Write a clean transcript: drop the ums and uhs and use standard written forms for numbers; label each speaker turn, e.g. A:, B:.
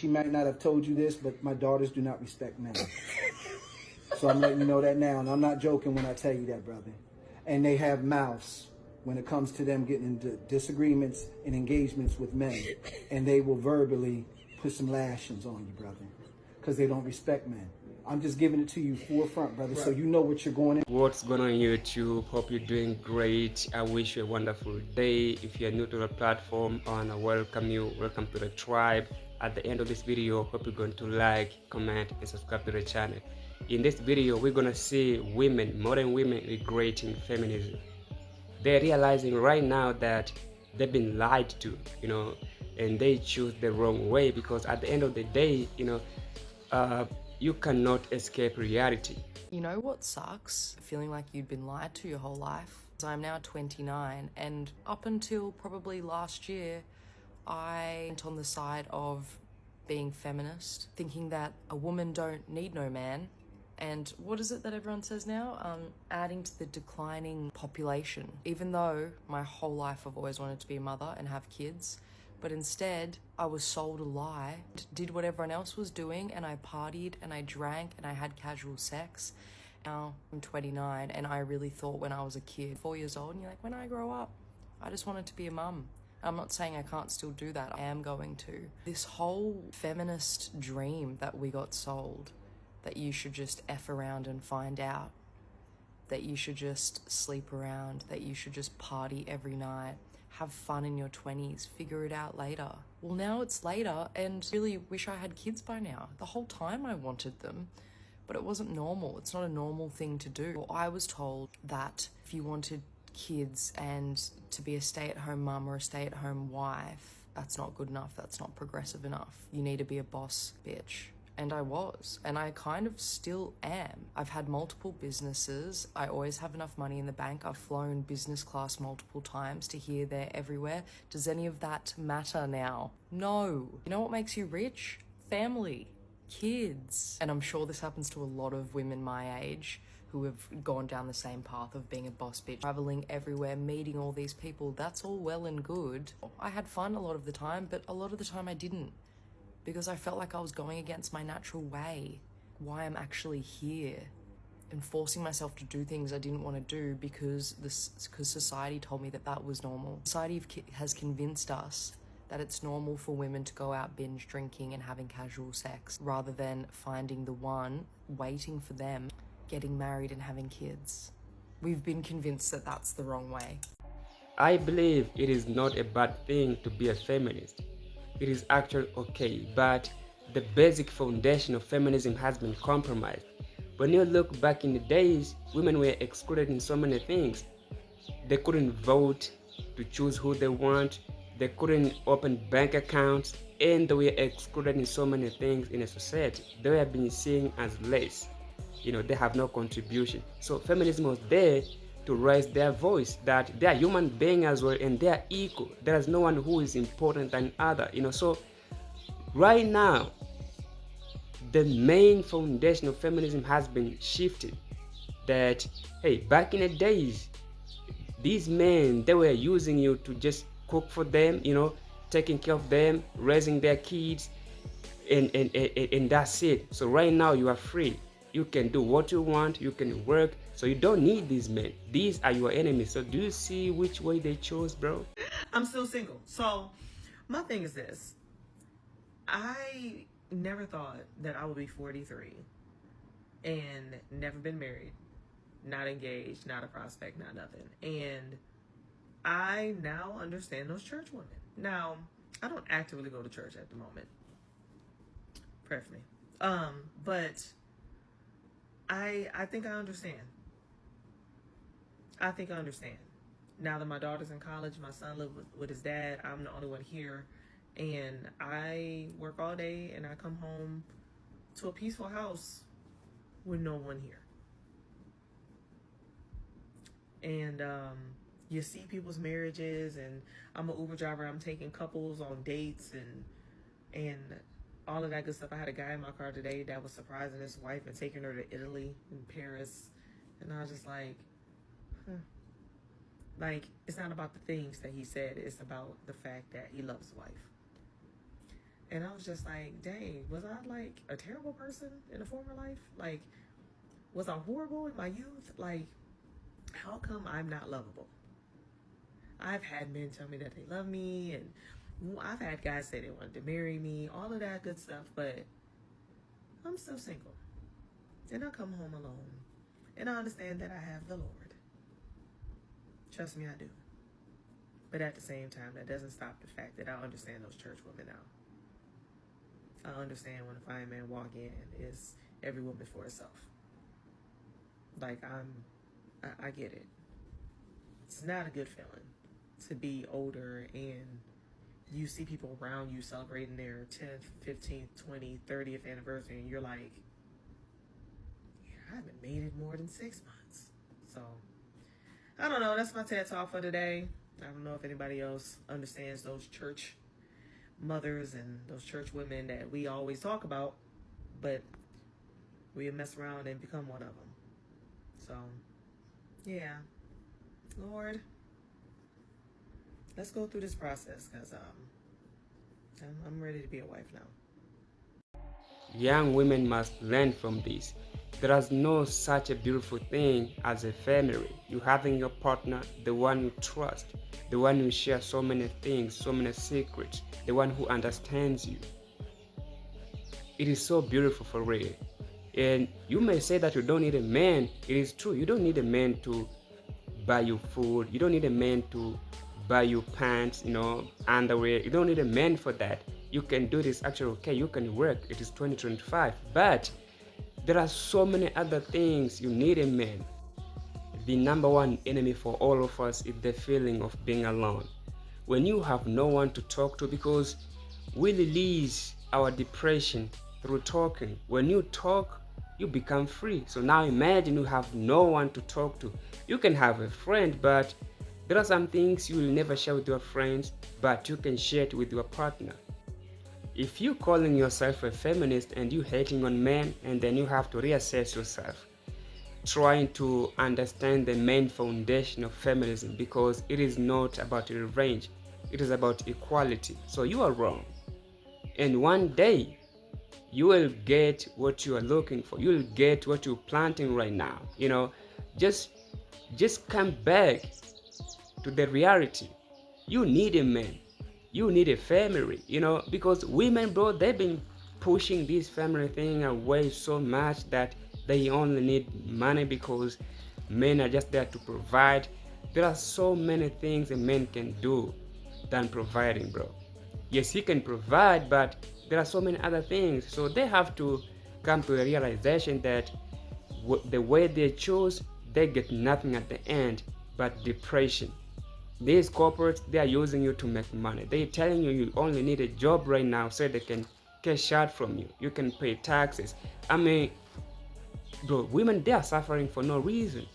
A: she might not have told you this, but my daughters do not respect men. So I'm letting you know that now, and I'm not joking when I tell you that, brother. And they have mouths when it comes to them getting into disagreements and engagements with men. And they will verbally put some lashings on you, brother, because they don't respect men. I'm just giving it to you forefront, brother, so you know what you're going in.
B: What's going on YouTube? Hope you're doing great. I wish you a wonderful day. If you're new to the platform, I want to welcome you. Welcome to the tribe. At the end of this video, hope you're going to like, comment, and subscribe to the channel. In this video, we're going to see women, modern women, regretting feminism. They're realizing right now that they've been lied to, and they choose the wrong way, because at the end of the day, you cannot escape reality.
C: You know what sucks? Feeling like you'd been lied to your whole life. I'm now 29, and up until probably last year, I went on the side of being feminist, thinking that a woman don't need no man. And what is it that everyone says now? Adding to the declining population. Even though my whole life I've always wanted to be a mother and have kids, but instead I was sold a lie, did what everyone else was doing, and I partied and I drank and I had casual sex. Now I'm 29, and I really thought when I was a kid, 4 years old, and you're like, when I grow up, I just wanted to be a mum. I'm not saying I can't still do that. I am going to. This whole feminist dream that we got sold, that you should just F around and find out, that you should just sleep around, that you should just party every night, have fun in your 20s, figure it out later. Well, now it's later, and really wish I had kids by now. The whole time I wanted them, but it wasn't normal. It's not a normal thing to do. I was told that if you wanted kids and to be a stay-at-home mum or a stay-at-home wife, that's not good enough, that's not progressive enough. You need to be a boss bitch. And I was, and I kind of still am. I've had multiple businesses. I always have enough money in the bank. I've flown business class multiple times to here, there, everywhere. Does any of that matter now? No. You know what makes you rich? Family, kids. And I'm sure this happens to a lot of women my age who have gone down the same path of being a boss bitch, traveling everywhere, meeting all these people. That's all well and good. I had fun a lot of the time, but a lot of the time I didn't, because I felt like I was going against my natural way, why I'm actually here, and forcing myself to do things I didn't want to do because society told me that that was normal. Society has convinced us that it's normal for women to go out binge drinking and having casual sex, rather than finding the one, waiting for them, getting married and having kids. We've been convinced that that's the wrong way.
B: I believe it is not a bad thing to be a feminist. It is actually okay, but the basic foundation of feminism has been compromised. When you look back in the days, women were excluded in so many things. They couldn't vote to choose who they want, they couldn't open bank accounts, and they were excluded in so many things in a society. They were being seen as less. They have no contribution. So feminism was there to raise their voice, that they are human beings as well, and they are equal. There is no one who is important than other. So right now, the main foundation of feminism has been shifted. That, hey, back in the days, these men, they were using you to just cook for them, taking care of them, raising their kids, and that's it. So right now you are free. You can do what you want, you can work, so you don't need these men. These are your enemies. So do you see which way they chose, bro?
D: I'm still single. So my thing is this. I never thought that I would be 43 and never been married, not engaged, not a prospect, not nothing. And I now understand those church women. Now, I don't actively go to church at the moment. Prayerfully. But I think I understand. I think I understand. Now that my daughter's in college, my son lives with his dad, I'm the only one here. And I work all day and I come home to a peaceful house with no one here. And you see people's marriages, and I'm an Uber driver. I'm taking couples on dates and all of that good stuff. I had a guy in my car today that was surprising his wife and taking her to Italy and Paris. And I was just like, Like, it's not about the things that he said. It's about the fact that he loves his wife. And I was just like, dang, was I like a terrible person in a former life? Like, was I horrible in my youth? Like, how come I'm not lovable? I've had men tell me that they love me, and I've had guys say they wanted to marry me, all of that good stuff, but I'm still single. And I come home alone. And I understand that I have the Lord. Trust me, I do. But at the same time, that doesn't stop the fact that I understand those church women now. I understand when a fine man walk in, is every woman for herself. Like, I get it. It's not a good feeling to be older and you see people around you celebrating their 10th, 15th, 20th, 30th anniversary, and you're like, yeah, I haven't made it more than 6 months. So, I don't know. That's my TED Talk for today. I don't know if anybody else understands those church mothers and those church women that we always talk about, but we mess around and become one of them. So, yeah. Lord, let's go through this process, because I'm ready to be a wife now.
B: Young women must learn from this. There is no such a beautiful thing as a family. You having your partner, the one you trust, the one who shares so many things, so many secrets, the one who understands you. It is so beautiful for real. And you may say that you don't need a man. It is true. You don't need a man to buy you food. You don't need a man to buy you pants, underwear. You don't need a man for that. You can do this actually okay. You can work. It is 2025. But there are so many other things you need a man. The number one enemy for all of us is the feeling of being alone. When you have no one to talk to, because we release our depression through talking. When you talk, you become free. So now imagine you have no one to talk to. You can have a friend, but there are some things you will never share with your friends, but you can share it with your partner. If you calling yourself a feminist and you hating on men, and then you have to reassess yourself, trying to understand the main foundation of feminism, because it is not about revenge, it is about equality. So you are wrong. And one day, you will get what you are looking for. You will get what you're planting right now. Just come back to the reality. You need a man. You need a family, because women, bro, they've been pushing this family thing away so much that they only need money because men are just there to provide. There are so many things a man can do than providing, bro. Yes, he can provide, but there are so many other things. So they have to come to a realization that the way they choose, they get nothing at the end but depression. These corporates, they are using you to make money. They're telling you you only need a job right now so they can cash out from you. You can pay taxes. I mean, bro, women, they are suffering for no reason.